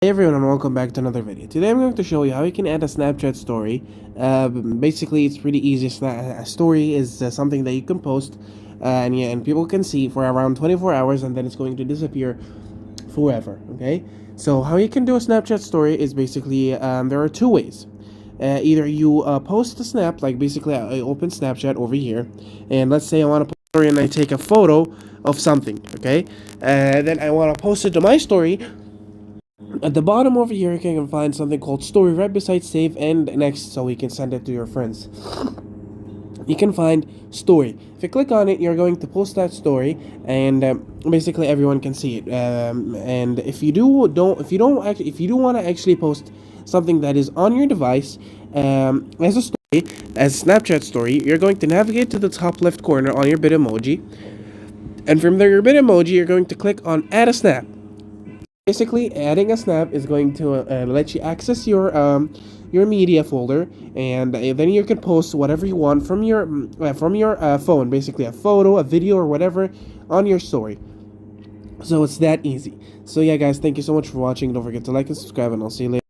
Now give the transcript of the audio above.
Hey everyone and welcome back to another video. Today I'm going to show you how you can add a Snapchat story. Basically it's pretty easy. A story is something that you can post and people can see for around 24 hours and then it's going to disappear forever, okay? So how you can do a Snapchat story is basically, there are two ways. Either you post a snap, like basically I open Snapchat over here and let's say I want to post a story and I take a photo of something, okay? Then I want to post it to my story. At the bottom over here, you can find something called story right beside save and next, so we can send it to your friends. You can find story. If you click on it, you're going to post that story, and basically everyone can see it. And if you do want to actually post something that is on your device, as a story, as Snapchat story, you're going to navigate to the top left corner on your Bitmoji, and from there, your Bitmoji, you're going to click on Add a Snap. Basically, adding a snap is going to let you access your media folder, and then you can post whatever you want from your phone. Basically, a photo, a video, or whatever on your story. So it's that easy. So yeah, guys, thank you so much for watching. Don't forget to like and subscribe, and I'll see you later.